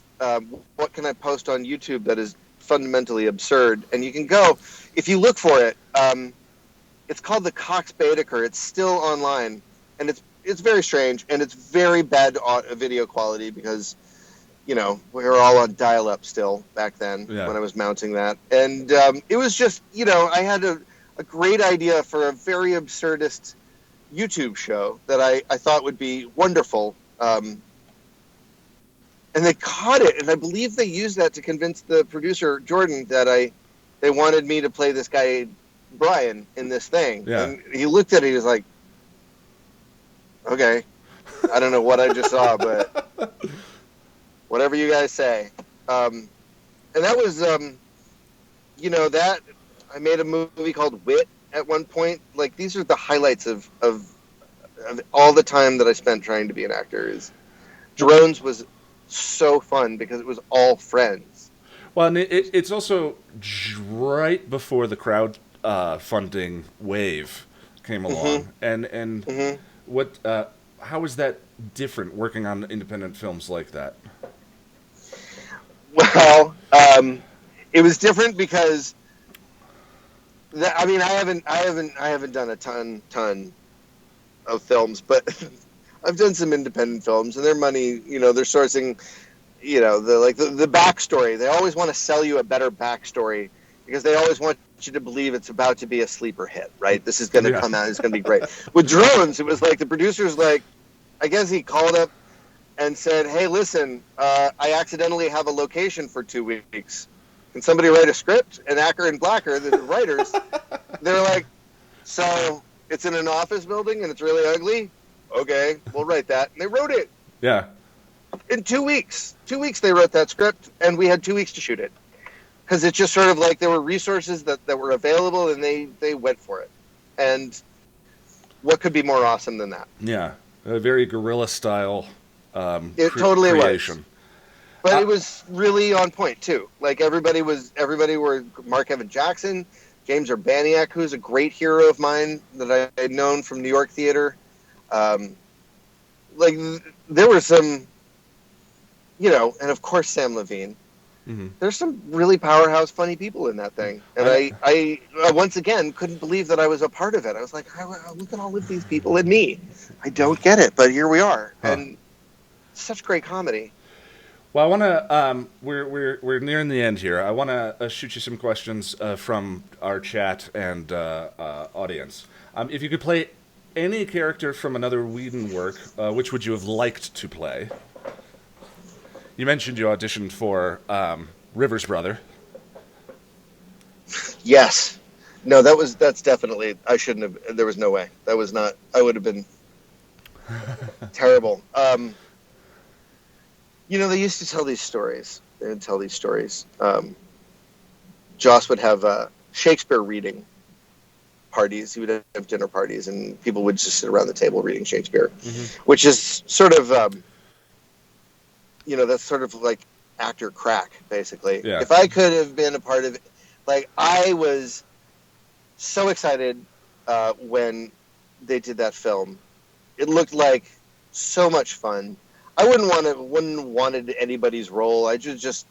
what can I post on YouTube that is fundamentally absurd. And you can go, if you look for it, it's called the Cox Baedeker. It's still online, and it's very strange, and it's very bad video quality because, we were all on dial-up still back then when I was mounting that. And it was just, I had a great idea for a very absurdist YouTube show that I thought would be wonderful. And they caught it, and I believe they used that to convince the producer, Jordan, that they wanted me to play this guy, Brian, in this thing. Yeah. And he looked at it, he was like, okay, I don't know what I just saw, but whatever you guys say. And that was, that I made a movie called Wit at one point. Like, these are the highlights of all the time that I spent trying to be an actor. Drones was so fun because it was all friends. Well, and it's also right before the crowd funding wave came along, and what how is that different working on independent films like that? Well, it was different because I haven't done a ton of films, but I've done some independent films, and their money, they're sourcing, the backstory. They always want to sell you a better backstory because they always want you to believe it's about to be a sleeper hit, right? This is going to come out. It's going to be great. With Drones, it was like the producer's like, I guess he called up and said, hey, listen, I accidentally have a location for 2 weeks. Can somebody write a script? And Acker and Blacker, the writers, they're like, so it's in an office building and it's really ugly? Okay, we'll write that. And they wrote it. Yeah. In 2 weeks. 2 weeks they wrote that script, and we had 2 weeks to shoot it. Because it's just sort of like there were resources that were available, and they went for it. And what could be more awesome than that? Yeah. A very guerrilla style it totally creation. Was. But it was really on point, too. Like, everybody were Mark Evan Jackson, James Urbaniak, who's a great hero of mine that I had known from New York theater. There were some, and of course Sam Levine. Mm-hmm. There's some really powerhouse, funny people in that thing. And I once again couldn't believe that I was a part of it. I was like, look at all of these people and me. I don't get it, but here we are. Huh. And such great comedy. Well, I want to. We're nearing the end here. I want to shoot you some questions from our chat and audience. If you could play any character from another Whedon work, which would you have liked to play? You mentioned you auditioned for River's brother. Yes. No, that's definitely, I shouldn't have, there was no way. That was not, I would have been terrible. They used to tell these stories. They would tell these stories. Joss would have Shakespeare reading parties. He would have dinner parties, and people would just sit around the table reading Shakespeare, which is sort of, that's sort of like actor crack, basically. Yeah. If I could have been a part of it, like, I was so excited when they did that film. It looked like so much fun. I wouldn't wanted anybody's role. I just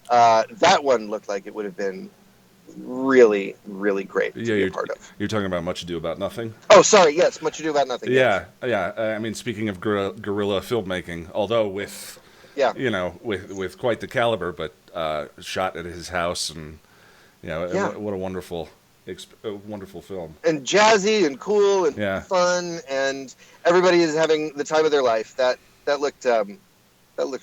that one looked like it would have been really, really great to be a part of. You're talking about Much Ado About Nothing? Oh, sorry. Yes, Much Ado About Nothing. Yeah, yes. yeah. I mean, speaking of guerrilla filmmaking, although with quite the caliber, but shot at his house, and what a wonderful film. And jazzy and cool and fun, and everybody is having the time of their life. That looked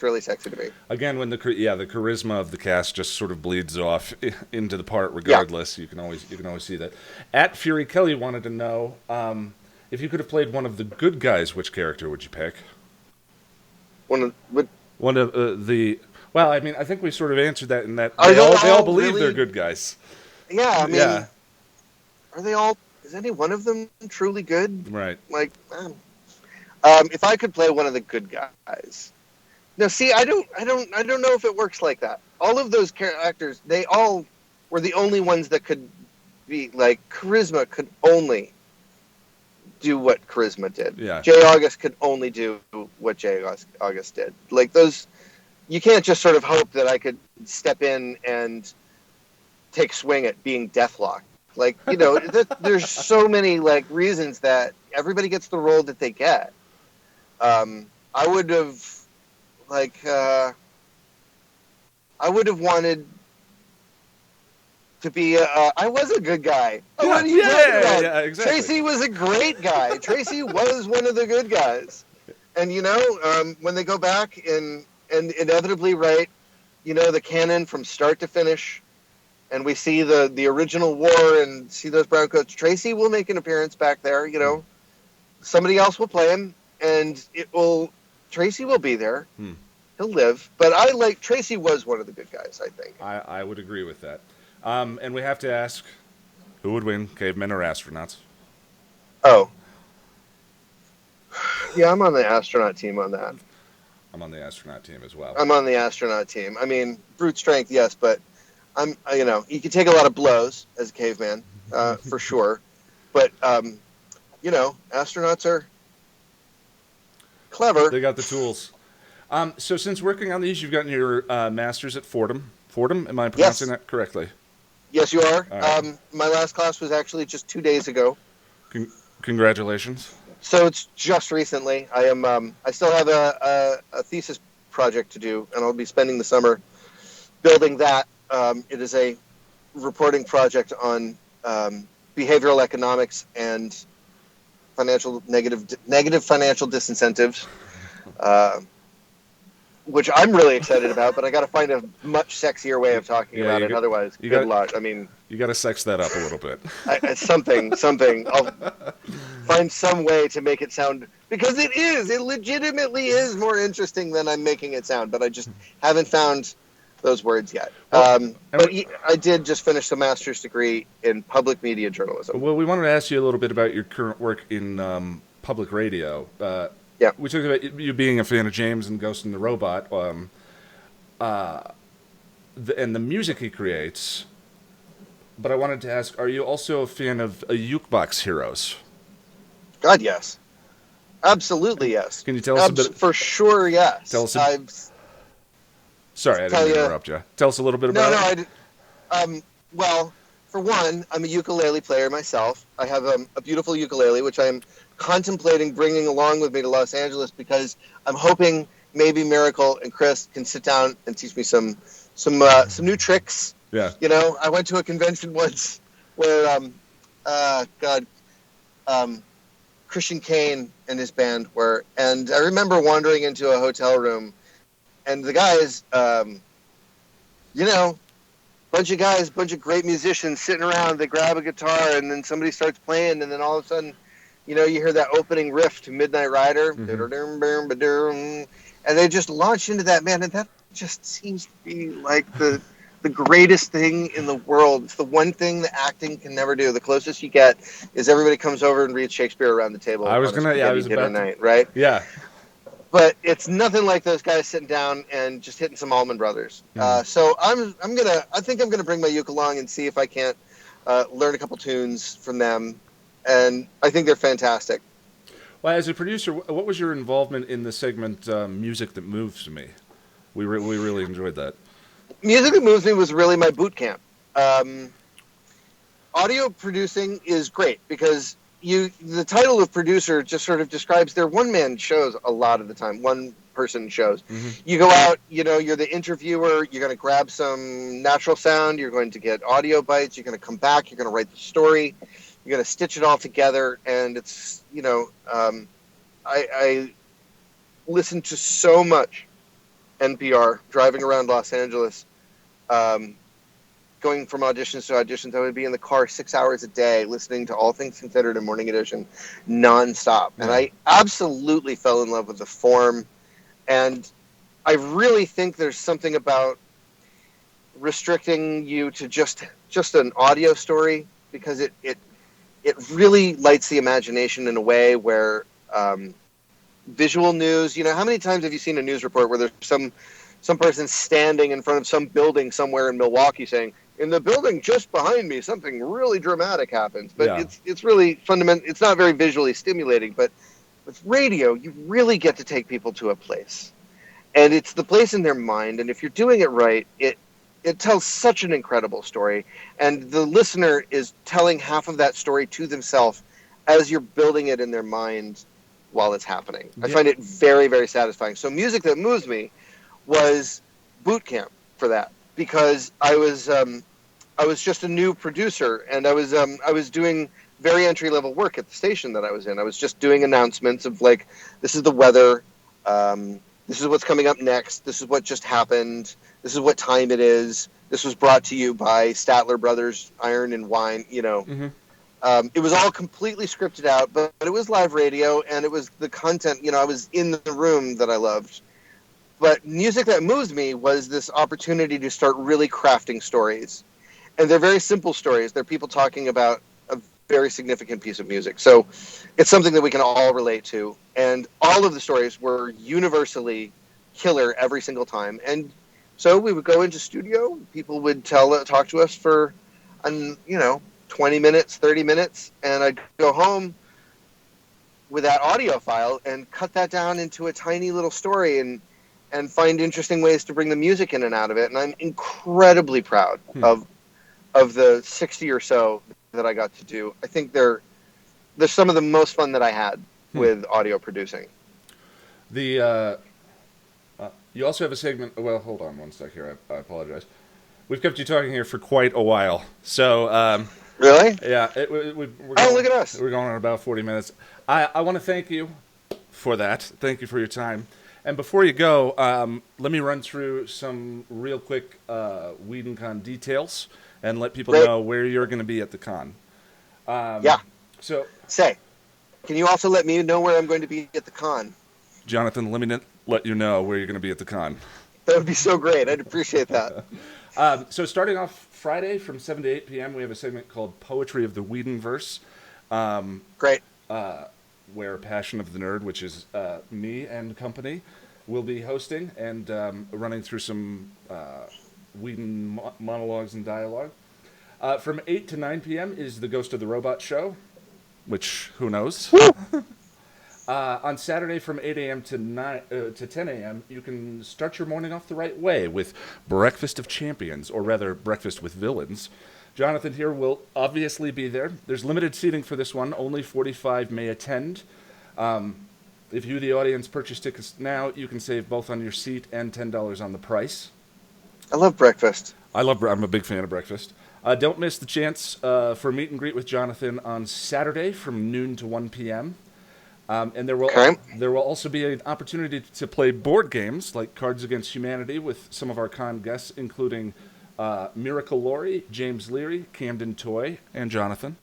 really sexy to me. Again, when the charisma of the cast just sort of bleeds off into the part, regardless, you can always see that. At Fury Kelly wanted to know if you could have played one of the good guys, which character would you pick? Well, I mean, I think we sort of answered that in that they all believe really? They're good guys. Yeah, I mean, are they all? Is any one of them truly good? Right. Like, if I could play one of the good guys. No, see, I don't know if it works like that. All of those characters, they all were the only ones that could be like charisma could only do what charisma did. Yeah. J. August could only do what J. August did. Like those, you can't just sort of hope that I could step in and take swing at being Deathlock. Like, there's so many like reasons that everybody gets the role that they get. I would have wanted to be I was a good guy. What are you talking about? Yeah, exactly. Tracy was a great guy. Tracy was one of the good guys. And when they go back and inevitably write, the canon from start to finish, and we see the original war and see those brown coats, Tracy will make an appearance back there, Somebody else will play him, and Tracy will be there. He'll live. But Tracy was one of the good guys, I think. I would agree with that. And we have to ask, who would win, cavemen or astronauts? Oh. Yeah, I'm on the astronaut team on that. I'm on the astronaut team as well. I'm on the astronaut team. I mean, brute strength, yes, but you can take a lot of blows as a caveman, for sure. But, astronauts are clever. They got the tools. So since working on these, you've gotten your master's at Fordham. Fordham? Am I pronouncing that correctly? Yes, you are. Right. My last class was actually just 2 days ago. Congratulations. So it's just recently. I still have a thesis project to do, and I'll be spending the summer building that. It is a reporting project on behavioral economics and negative financial disincentives, which I'm really excited about, but I got to find a much sexier way of talking about it. Otherwise, good luck. I mean, you got to sex that up a little bit. Something. I'll find some way to make it sound, because it legitimately is more interesting than I'm making it sound, but I just haven't found those words yet. But I did just finish the master's degree in public media journalism. Well, we wanted to ask you a little bit about your current work in public radio. Yeah. We talked about you being a fan of James and Ghost and the Robot, and the music he creates. But I wanted to ask, are you also a fan of Jukebox Heroes? God, yes. Absolutely, yes. Can you tell us a bit? For sure, yes. Tell us Sorry, I didn't interrupt you. Tell us a little bit about it. Well, for one, I'm a ukulele player myself. I have a beautiful ukulele, which I'm contemplating bringing along with me to Los Angeles, because I'm hoping maybe Miracle and Chris can sit down and teach me some new tricks. Yeah. I went Christian Kane and his band were. And I remember wandering into a hotel room, and the guys, bunch of great musicians sitting around. They grab a guitar, and then somebody starts playing, and then all of a sudden, you hear that opening riff to Midnight Rider, and they just launch into that, man, and that just seems to be like the greatest thing in the world. It's the one thing that acting can never do. The closest you get is everybody comes over and reads Shakespeare around the table. I was dinner night, right? Yeah. But it's nothing like those guys sitting down and just hitting some Allman Brothers. So I think I'm gonna bring my uke along and see if I can't learn a couple tunes from them, and I think they're fantastic. Well, as a producer, what was your involvement in the segment "Music That Moves Me"? We really enjoyed that. Music That Moves Me was really my boot camp. Audio producing is great because the title of producer just sort of describes their one-man shows a lot of the time, one-person shows. Mm-hmm. You go out, you're the interviewer, you're going to grab some natural sound, you're going to get audio bites, you're going to come back, you're going to write the story, you're going to stitch it all together, and it's, I listen to so much NPR driving around Los Angeles, going from auditions to auditions. I would be in the car 6 hours a day listening to All Things Considered and Morning Edition nonstop. Yeah. And I absolutely fell in love with the form. And I really think there's something about restricting you to just an audio story, because it really lights the imagination in a way where visual news, how many times have you seen a news report where there's some person standing in front of some building somewhere in Milwaukee saying, in the building just behind me, something really dramatic happens. But yeah. It's really fundamental. It's not very visually stimulating, but with radio, you really get to take people to a place. And it's the place in their mind. And if you're doing it right, it tells such an incredible story. And the listener is telling half of that story to themselves as you're building it in their mind while it's happening. Yeah. I find it very, very satisfying. So Music That Moves Me was boot camp for that, because I was just a new producer, and I was doing very entry level work at the station that I was in. I was just doing announcements of, like, this is the weather, this is what's coming up next, this is what just happened, this is what time it is, this was brought to you by Statler Brothers Iron and Wine. Mm-hmm. It was all completely scripted out, but it was live radio, and it was the content. I was in the room that I loved. But Music That Moves Me was this opportunity to start really crafting stories. And they're very simple stories. They're people talking about a very significant piece of music. So it's something that we can all relate to. And all of the stories were universally killer every single time. And so we would go into studio. People would talk to us for, 20 minutes, 30 minutes. And I'd go home with that audio file and cut that down into a tiny little story and find interesting ways to bring the music in and out of it. And I'm incredibly proud of the 60 or so that I got to do. I think they're some of the most fun that I had with audio producing. You also have a segment. Well, hold on one sec here. I apologize. We've kept you talking here for quite a while. So really? Yeah. Look at us. We're going on about 40 minutes. I want to thank you for that. Thank you for your time. And before you go, let me run through some real quick WhedonCon details and let people know where you're going to be at the con. Yeah. So, can you also let me know where I'm going to be at the con? Jonathan, let me let you know where you're going to be at the con. That would be so great. I'd appreciate that. So starting off Friday from 7 to 8 p.m., we have a segment called Poetry of the Whedonverse. Great. Where Passion of the Nerd, which is me and company, will be hosting and running through some Whedon monologues and dialogue. From 8 to 9 p.m. is the Ghost of the Robot show, which, who knows? On Saturday from 8 a.m. to 10 a.m., you can start your morning off the right way with Breakfast of Champions, or rather, Breakfast with Villains. Jonathan here will obviously be there. There's limited seating for this one. Only 45 may attend. If you, the audience, purchase tickets now, you can save both on your seat and $10 on the price. I love breakfast. I'm a big fan of breakfast. Don't miss the chance for a meet and greet with Jonathan on Saturday from noon to 1 p.m. And there will also be an opportunity to play board games like Cards Against Humanity with some of our con guests, including Miracle Laurie, James Leary, Camden Toy, and Jonathan.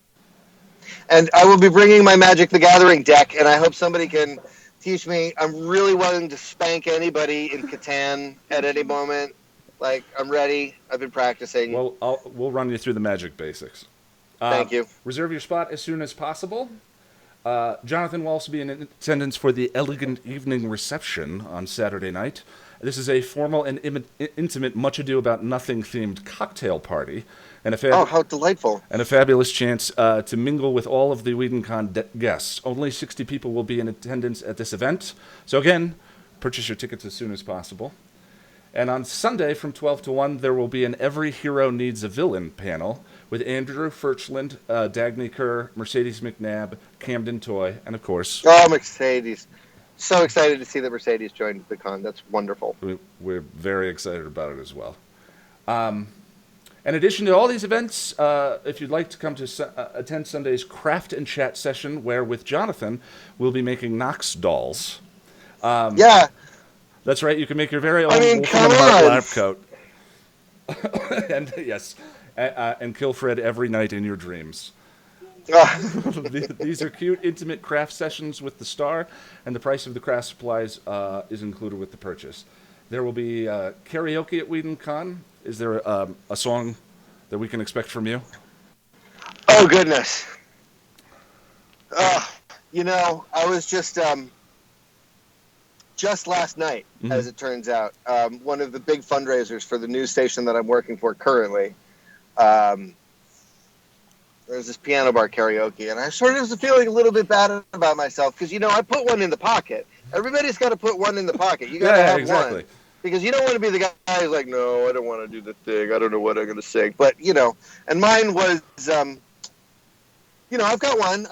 And I will be bringing my Magic the Gathering deck, and I hope somebody can teach me. I'm really willing to spank anybody in Catan at any moment. Like, I'm ready. I've been practicing. Well, we'll run you through the Magic basics. Thank you. Reserve your spot as soon as possible. Jonathan will also be in attendance for the Elegant Evening Reception on Saturday night. This is a formal and intimate Much Ado About Nothing themed cocktail party. And how delightful. And a fabulous chance to mingle with all of the WhedonCon guests. Only 60 people will be in attendance at this event. So again, purchase your tickets as soon as possible. And on Sunday from 12 to 1, there will be an Every Hero Needs a Villain panel with Andrew Furchland, Dagny Kerr, Mercedes McNabb, Camden Toy, and of course... Oh, Mercedes. So excited to see that Mercedes joined the con. That's wonderful. We're very excited about it as well. In addition to all these events, if you'd like to come to attend Sunday's Craft and Chat session, where with Jonathan, we'll be making Knox dolls. Yeah. That's right. You can make your very own lab coat. And yes, and kill Fred every night in your dreams. These are cute, intimate craft sessions with the star, and the price of the craft supplies is included with the purchase. There will be karaoke at WhedonCon. Is there a song that we can expect from you? Oh, goodness. I was just last night, as it turns out, one of the big fundraisers for the news station that I'm working for currently, there's this piano bar karaoke, and I sort of was feeling a little bit bad about myself because, I put one in the pocket. Everybody's got to put one in the pocket. You got to have one. Because you don't want to be the guy who's like, no, I don't want to do the thing. I don't know what I'm going to sing. But, and mine was, I've got one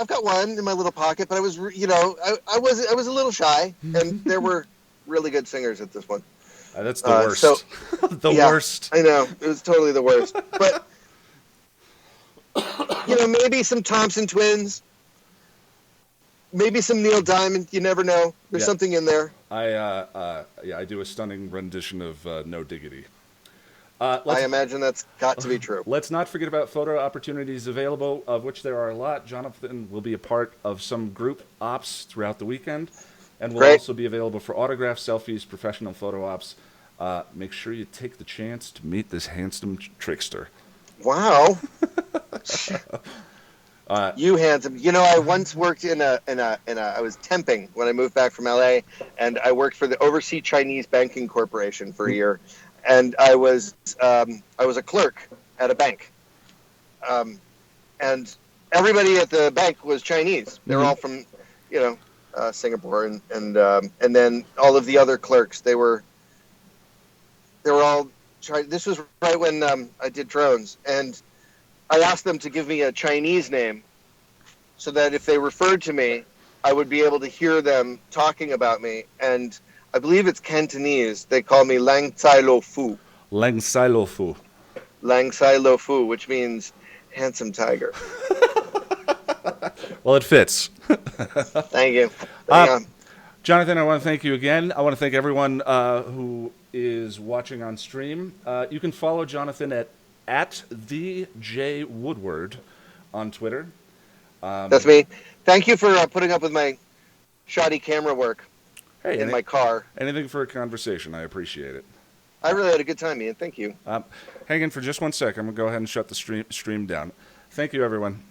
in my little pocket, but I was, I was a little shy, and there were really good singers at this one. That's the worst. Worst. I know. It was totally the worst. But, maybe some Thompson Twins, maybe some Neil Diamond. You never know. There's something in there. I do a stunning rendition of No Diggity. I imagine that's got to be true. Let's not forget about photo opportunities available, of which there are a lot. Jonathan will be a part of some group ops throughout the weekend, and will also be available for autographs, selfies, professional photo ops. Make sure you take the chance to meet this handsome trickster. Wow. You handsome. I once worked in a I was temping when I moved back from LA, and I worked for the Overseas Chinese Banking Corporation for a year, and I was a clerk at a bank, and everybody at the bank was Chinese. They were all from, Singapore, and then all of the other clerks, they were all Chinese. This was right when I did drones, and I asked them to give me a Chinese name so that if they referred to me, I would be able to hear them talking about me. And I believe it's Cantonese. They call me Lang Tsai Lo Fu. Lang Tsai Lo Fu. Lang Tsai Lo Fu, which means handsome tiger. Well, it fits. Thank you. Jonathan, I want to thank you again. I want to thank everyone who is watching on stream. You can follow Jonathan at the J Woodward on Twitter. That's me. Thank you for putting up with my shoddy camera work in my car. Anything for a conversation. I appreciate it. I really had a good time, Ian. Thank you. Hang in for just 1 sec. I'm going to go ahead and shut the stream down. Thank you, everyone.